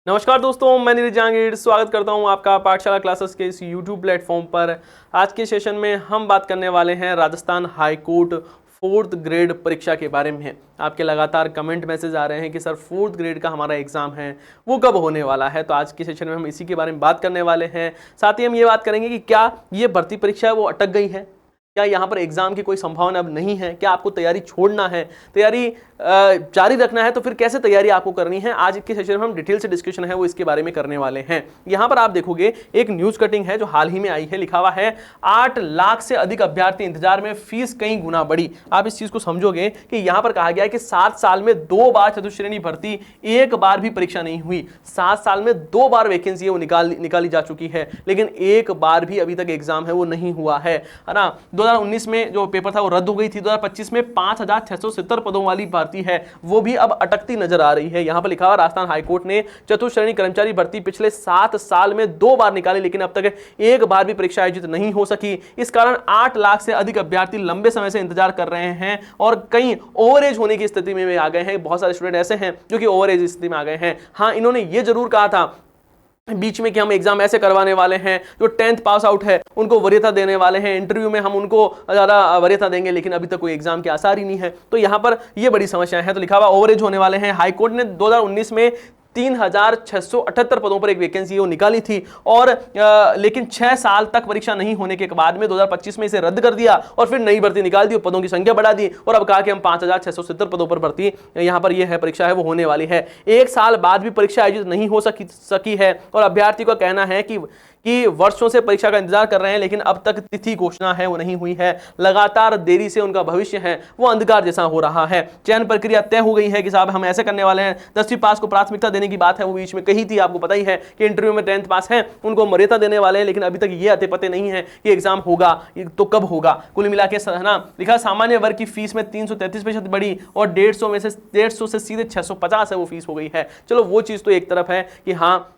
नमस्कार दोस्तों, मैं नीरज जहांगीर स्वागत करता हूं आपका पाठशाला क्लासेस के इस YouTube प्लेटफॉर्म पर। आज के सेशन में हम बात करने वाले हैं Rajasthan high court fourth grade परीक्षा के बारे में। आपके लगातार कमेंट मैसेज आ रहे हैं कि सर फोर्थ ग्रेड का हमारा एग्जाम है वो कब होने वाला है। तो आज के सेशन में हम इसी के बारे में बात करने वाले हैं। साथ ही हम ये बात करेंगे कि क्या ये भर्ती परीक्षा है वो अटक गई है, क्या यहाँ पर एग्जाम की कोई संभावना अब नहीं है, क्या आपको तैयारी छोड़ना है, तैयारी जारी रखना है, तो फिर कैसे तैयारी आपको करनी है। आज के सेशन में हम डिटेल से डिस्कशन है वो इसके बारे में करने वाले हैं। यहाँ पर आप देखोगे एक न्यूज कटिंग है जो हाल ही में आई है, लिखा हुआ है 8 लाख से अधिक अभ्यर्थी इंतजार में, फीस कई गुना बढ़ी। आप इस चीज को समझोगे कि यहाँ पर कहा गया है कि 7 साल में 2 बार चतुश्रेणी भर्ती, एक बार भी परीक्षा नहीं हुई। 7 साल में 2 बार वैकेंसी है वो निकाली जा चुकी है, लेकिन एक बार भी अभी तक एग्जाम है वो नहीं हुआ है ना। 2019 में जो पेपर था वो रद्द हो गई थी। 2025 में 5670 पदों वाली भर्ती है वो भी अब अटकती नजर आ रही है। यहां पर लिखा हुआ राजस्थान हाईकोर्ट ने चतुश्रेणी कर्मचारी भर्ती पिछले 7 साल में 2 बार निकाली, लेकिन अब तक एक बार भी परीक्षा आयोजित नहीं हो सकी। इस कारण 8 लाख से अधिक अभ्यर्थी लंबे समय से इंतजार कर रहे हैं और कई ओवरेज होने की स्थिति में आ गए हैं। बहुत सारे स्टूडेंट ऐसे हैं जो कि ओवरेज स्थिति में आ गए हैं। हाँ, इन्होंने ये जरूर कहा था बीच में कि हम एग्जाम ऐसे करवाने वाले हैं, जो 10th पास आउट है उनको वरीयता देने वाले हैं, इंटरव्यू में हम उनको ज्यादा वरीयता देंगे, लेकिन अभी तक कोई एग्जाम के आसार ही नहीं है। तो यहां पर ये बड़ी समस्या है। तो लिखा हुआ ओवरेज होने वाले हैं। हाईकोर्ट ने 2019 में 3678 पदों पर एक वैकेंसी वो निकाली थी और लेकिन 6 साल तक परीक्षा नहीं होने के बाद में 2025 में इसे रद्द कर दिया और फिर नई भर्ती निकाल दी और पदों की संख्या बढ़ा दी और अब कहा कि हम 5670 पदों पर भर्ती यहां पर यह है परीक्षा है वो होने वाली है। एक साल बाद भी परीक्षा आयोजित नहीं हो सकी है और अभ्यर्थी का कहना है कि वर्षों से परीक्षा का इंतजार कर रहे हैं, लेकिन अब तक तिथि घोषणा है वो नहीं हुई है। लगातार देरी से उनका भविष्य है वो अंधकार जैसा हो रहा है। चयन प्रक्रिया तय हो गई है कि साहब हम ऐसे करने वाले हैं। 10वीं पास को प्राथमिकता देने की बात है वो बीच में कही थी, आपको पता ही है कि इंटरव्यू में 10th पास है उनको वरीयता देने वाले हैं, लेकिन अभी तक ये अते पते नहीं है कि एग्जाम होगा तो कब होगा। कुल मिला के ना लिखा सामान्य वर्ग की फीस में 333% बढ़ी और 150 से सीधे 650 है वो फीस हो गई है। चलो वो चीज तो एक तरफ है कि हाँ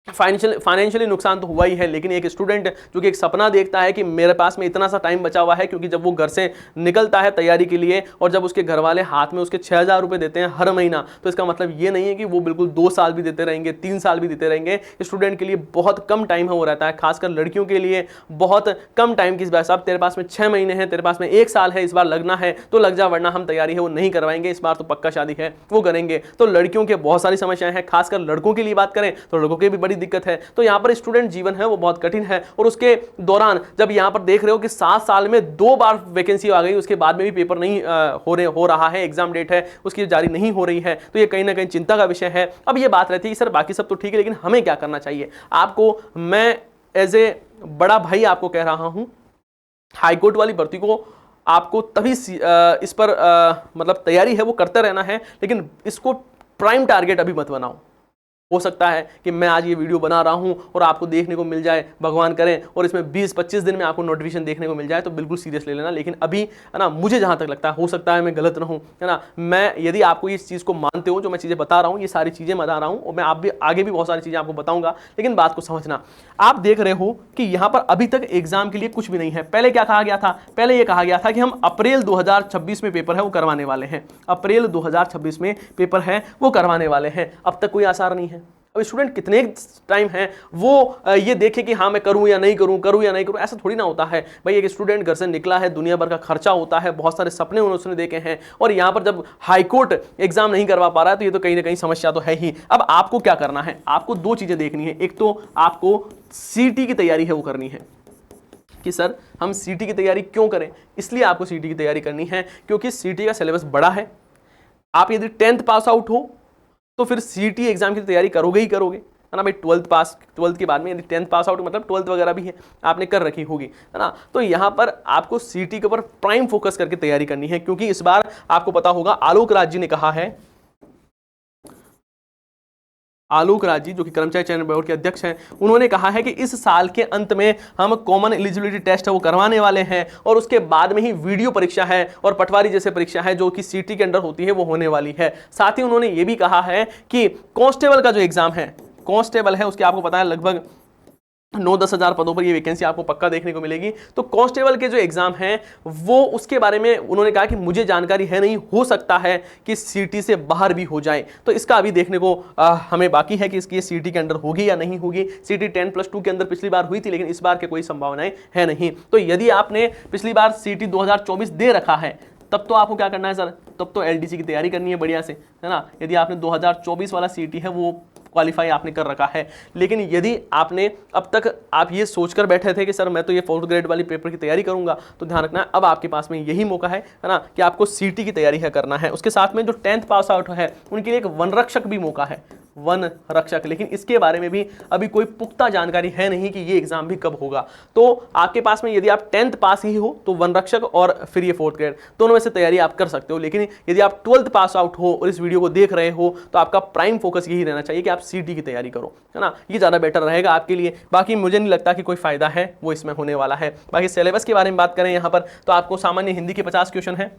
फाइनेंशियली नुकसान तो हुआ ही है, लेकिन एक स्टूडेंट जो कि एक सपना देखता है कि मेरे पास में इतना सा टाइम बचा हुआ है, क्योंकि जब वो घर से निकलता है तैयारी के लिए और जब उसके घर वाले हाथ में उसके 6000 रुपये देते हैं हर महीना, तो इसका मतलब ये नहीं है कि वो बिल्कुल 2 साल भी देते रहेंगे, 3 साल भी देते रहेंगे। स्टूडेंट के लिए बहुत कम टाइम है वो रहता है, खासकर लड़कियों के लिए बहुत कम टाइम की। साहब तेरे पास में 6 महीने हैं, तेरे पास में 1 साल है, इस बार लगना है तो लग जा, वरना हम तैयारी है वो नहीं करवाएंगे, इस बार तो पक्का शादी है वो करेंगे। तो लड़कियों के बहुत सारी समस्याएं हैं, खासकर लड़कों के लिए बात करें तो लड़कों की भी बड़ी दिक्कत है। तो यहाँ पर स्टूडेंट जीवन है वो बहुत कठिन है और उसके दौरान जब यहाँ पर देख रहे हो कि 7 साल में 2 बार वैकेंसी आ गई, उसके बाद में भी पेपर नहीं हो रहा है, एग्जाम डेट है उसकी जारी नहीं हो रही है, तो ये कहीं ना कहीं चिंता का विषय है। अब ये बात रहती है कि सर बाकी सब तो ठीक है, लेकिन हमें क्या करना चाहिए। आपको मैं एज ए बड़ा भाई आपको कह रहा हूं, हाईकोर्ट वाली भर्ती को आपको तभी इस पर मतलब तैयारी है वो करते रहना है, लेकिन इसको प्राइम टारगेट अभी मत बनाओ। हो सकता है कि मैं आज ये वीडियो बना रहा हूं और आपको देखने को मिल जाए, भगवान करें, और इसमें 20-25 दिन में आपको नोटिफिकेशन देखने को मिल जाए, तो बिल्कुल सीरियस ले लेना। लेकिन अभी है ना, मुझे जहां तक लगता है, हो सकता है मैं गलत रहूं, है ना, मैं यदि आपको इस चीज़ को मानते हो जो मैं चीज़ें बता रहा हूं, ये सारी चीज़ें बता रहा हूं और मैं आप भी आगे भी बहुत सारी चीज़ें आपको बताऊंगा, लेकिन बात को समझना। आप देख रहे हो कि यहां पर अभी तक एग्जाम के लिए कुछ भी नहीं है। पहले क्या कहा गया था? पहले यह कहा गया था कि हम अप्रैल 2026 में पेपर है वो करवाने वाले हैं, अप्रैल 2026 में पेपर है वो करवाने वाले हैं। अब तक कोई आसार नहीं है। अब स्टूडेंट कितने टाइम है वो ये देखे कि हाँ मैं करूं या नहीं करूं, ऐसा थोड़ी ना होता है भाई। एक स्टूडेंट घर से निकला है, दुनिया भर का खर्चा होता है, बहुत सारे सपने उसने देखे हैं, और यहां पर जब हाईकोर्ट एग्जाम नहीं करवा पा रहा है तो ये तो कहीं ना कहीं समस्या तो है ही। अब आपको क्या करना है? आपको 2 चीजें देखनी है। एक तो आपको सीटी की तैयारी है वो करनी है कि सर हम सीटी की तैयारी क्यों करें। इसलिए आपको सीटी की तैयारी करनी है क्योंकि सीटी का सिलेबस बड़ा है। आप यदि 10th पास आउट हो तो फिर सीटी एग्जाम की तैयारी करोगे ही करोगे, है ना भाई। 12th के बाद में यदि 10th पास आउट मतलब 12th वगैरह भी है आपने कर रखी होगी, है ना, तो यहां पर आपको सीटी के ऊपर प्राइम फोकस करके तैयारी करनी है। क्योंकि इस बार आपको पता होगा आलोक राज जी ने कहा है, आलोक राज जी जो कि कर्मचारी चयन बोर्ड के अध्यक्ष हैं, उन्होंने कहा है कि इस साल के अंत में हम कॉमन एलिजिबिलिटी टेस्ट है वो करवाने वाले हैं और उसके बाद में ही वीडियो परीक्षा है और पटवारी जैसे परीक्षा है जो कि सीटी के अंडर होती है वो होने वाली है। साथ ही उन्होंने ये भी कहा है कि कांस्टेबल का जो एग्जाम है, कांस्टेबल है उसके आपको पता है लगभग 9-10 हज़ार पदों पर ये वैकेंसी आपको पक्का देखने को मिलेगी। तो कांस्टेबल के जो एग्जाम हैं वो उसके बारे में उन्होंने कहा कि मुझे जानकारी है नहीं, हो सकता है कि सीटी से बाहर भी हो जाए। तो इसका अभी देखने को हमें बाकी है कि इसकी सीटी के अंदर होगी या नहीं होगी। सीटी 10+2 के अंदर पिछली बार हुई थी, लेकिन इस बार के कोई संभावनाएं है नहीं। तो यदि आपने पिछली बार सीटी 2024 दे रखा है तब तो आपको क्या करना है सर, तब तो एलडीसी की तैयारी करनी है बढ़िया से, है ना। यदि आपने 2024 वाला सीटी है वो क्वालिफाई आपने कर रखा है। लेकिन यदि आपने अब तक आप ये सोचकर बैठे थे कि सर मैं तो ये 4th ग्रेड वाली पेपर की तैयारी करूंगा, तो ध्यान रखना अब आपके पास में यही मौका है ना, कि आपको सीटी की तैयारी है करना है। उसके साथ में जो 10th पास आउट है उनके लिए एक वन रक्षक भी मौका है, वन रक्षक। लेकिन इसके बारे में भी अभी कोई पुख्ता जानकारी है नहीं कि ये एग्जाम भी कब होगा। तो आपके पास में यदि आप 10th पास ही हो तो वन रक्षक और फिर ये 4th ग्रेड दोनों में से तैयारी आप कर सकते हो। लेकिन यदि आप 12th पास आउट हो और इस वीडियो को देख रहे हो तो आपका प्राइम फोकस यही रहना चाहिए कि आप सीटी की तैयारी करो, है ना। ये ज़्यादा बेटर रहेगा आपके लिए। बाकी मुझे नहीं लगता कि कोई फायदा है वो इसमें होने वाला है। बाकी सिलेबस के बारे में बात करें यहाँ पर तो आपको सामान्य हिंदी के 50 क्वेश्चन है,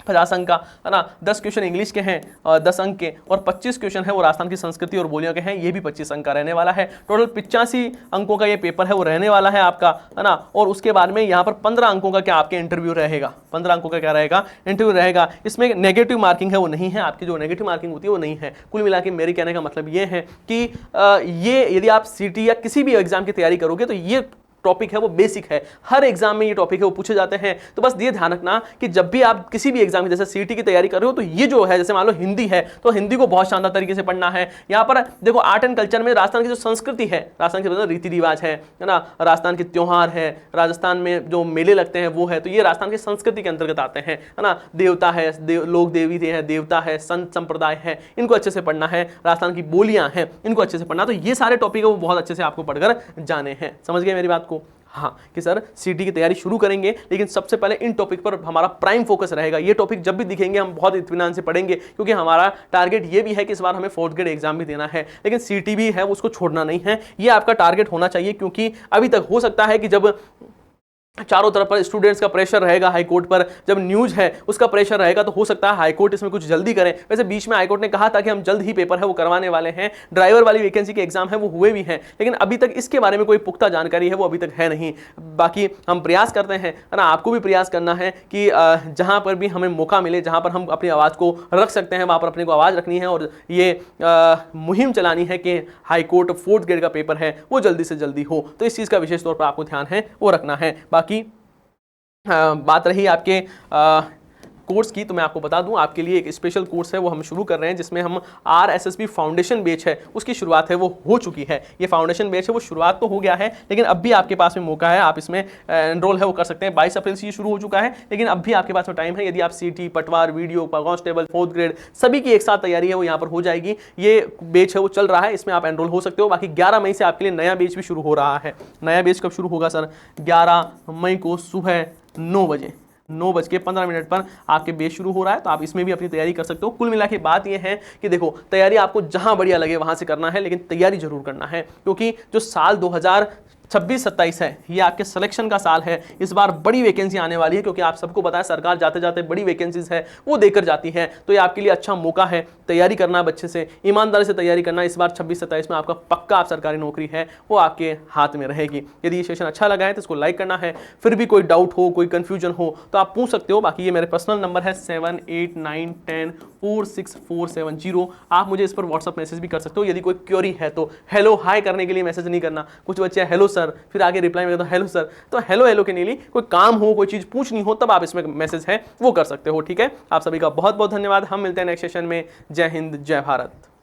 50 अंक का, है ना। 10 क्वेश्चन इंग्लिश के हैं 10 अंक के, और 25 क्वेश्चन है वो राजस्थान की संस्कृति और बोलियों के हैं, ये भी 25 अंक का रहने वाला है। टोटल 85 अंकों का ये पेपर है वो रहने वाला है आपका, है ना। और उसके बाद में यहाँ पर 15 अंकों का क्या आपके इंटरव्यू रहेगा, 15 अंकों का क्या रहेगा, इंटरव्यू रहेगा। इसमें नेगेटिव मार्किंग है वो नहीं है, आपकी जो नेगेटिव मार्किंग होती है वो नहीं है। कुल मिला के मेरे कहने का मतलब ये है कि ये यदि आप सीटी या किसी भी एग्जाम की तैयारी करोगे तो ये टॉपिक है वो बेसिक है, हर एग्जाम में ये टॉपिक है वो पूछे जाते हैं। तो बस ये ध्यान रखना कि जब भी आप किसी भी एग्जाम की जैसे सीटी की तैयारी कर रहे हो तो ये जो है, जैसे मान लो हिंदी है तो हिंदी को बहुत शानदार तरीके से पढ़ना है। यहाँ पर देखो आर्ट एंड कल्चर में राजस्थान की जो संस्कृति है, राजस्थान के रीति रिवाज है ना, राजस्थान के त्योहार है, राजस्थान में जो मेले लगते हैं वो है, तो ये राजस्थान की संस्कृति के अंतर्गत आते हैं, है ना। देवता है, लोक देवी है, देवता है, संत संप्रदाय है, इनको अच्छे से पढ़ना है। राजस्थान की बोलियां हैं, इनको अच्छे से पढ़ना। तो ये सारे टॉपिक है वो बहुत अच्छे से आपको पढ़कर जाने हैं। समझ गए मेरी बात को? हाँ, कि सर सीटी की तैयारी शुरू करेंगे, लेकिन सबसे पहले इन टॉपिक पर हमारा प्राइम फोकस रहेगा। ये टॉपिक जब भी दिखेंगे हम बहुत इत्मीनान से पढ़ेंगे, क्योंकि हमारा टारगेट ये भी है कि इस बार हमें 4th ग्रेड एग्जाम भी देना है, लेकिन सीटी भी है उसको छोड़ना नहीं है। ये आपका टारगेट होना चाहिए, क्योंकि अभी तक हो सकता है कि जब चारों तरफ पर स्टूडेंट्स का प्रेशर रहेगा, हाईकोर्ट पर जब न्यूज है उसका प्रेशर रहेगा, तो हो सकता है हाईकोर्ट इसमें कुछ जल्दी करें। वैसे बीच में हाईकोर्ट ने कहा था कि हम जल्द ही पेपर है वो करवाने वाले हैं, ड्राइवर वाली वैकेंसी के एग्जाम है वो हुए भी हैं, लेकिन अभी तक इसके बारे में कोई पुख्ता जानकारी है वो अभी तक है नहीं। बाकी हम प्रयास करते हैं, है ना, आपको भी प्रयास करना है कि जहां पर भी हमें मौका मिले, जहां पर हम अपनी आवाज़ को रख सकते हैं वहां पर अपने को आवाज़ रखनी है, और ये मुहिम चलानी है कि हाईकोर्ट 4th ग्रेड का पेपर है वो जल्दी से जल्दी हो। तो इस चीज़ का विशेष तौर पर आपको ध्यान है वो रखना है। बाकी बात रही आपके कोर्स की, तो मैं आपको बता दूं आपके लिए एक स्पेशल कोर्स है वो हम शुरू कर रहे हैं, जिसमें हम RSSB फाउंडेशन बैच है उसकी शुरुआत है वो हो चुकी है। ये फाउंडेशन बैच है वो शुरुआत तो हो गया है, लेकिन अब भी आपके पास में मौका है, आप इसमें एनरोल है वो कर सकते हैं। 22 अप्रैल से ये शुरू हो चुका है, लेकिन अब भी आपके पास में टाइम है। यदि आप सीटी, पटवार, वीडियो, कांस्टेबल, 4th ग्रेड सभी की एक साथ तैयारी है वो यहाँ पर हो जाएगी। ये बैच है वो चल रहा है, इसमें आप एनरोल हो सकते हो। बाकी 11 मई से आपके लिए नया बैच भी शुरू हो रहा है। नया बैच कब शुरू होगा सर? 11 मई को सुबह 9 बजे, 9:15 पर आपके बैच शुरू हो रहा है, तो आप इसमें भी अपनी तैयारी कर सकते हो। कुल मिला के बात यह है कि देखो, तैयारी आपको जहां बढ़िया लगे वहां से करना है, लेकिन तैयारी जरूर करना है, क्योंकि जो साल 2026-27 है ये आपके सिलेक्शन का साल है। इस बार बड़ी वैकेंसी आने वाली है, क्योंकि आप सबको पता है सरकार जाते जाते बड़ी वैकेंसीज है वो देकर जाती है। तो ये आपके लिए अच्छा मौका है, तैयारी करना है अच्छे से, ईमानदारी से तैयारी करना। इस बार 26-27 में आपका पक्का आप सरकारी नौकरी है वो आपके हाथ में रहेगी। यदि ये सेशन अच्छा लगा है तो इसको लाइक करना है। फिर भी कोई डाउट हो, कोई कंफ्यूजन हो तो आप पूछ सकते हो। बाकी ये मेरे पर्सनल नंबर है 7891046470। आप मुझे इस पर व्हाट्सअप मैसेज भी कर सकते हो यदि कोई क्वेरी है तो। हेलो हाय करने के लिए मैसेज नहीं करना। कुछ बच्चे हेलो सर, फिर आगे रिप्लाई में हेलो सर, तो हेलो हेलो के लिए कोई काम हो, कोई चीज पूछनी हो तब आप इसमें मैसेज है वो कर सकते हो। ठीक है, आप सभी का बहुत बहुत धन्यवाद। हम मिलते हैं नेक्स्ट सेशन में। जय हिंद, जय भारत।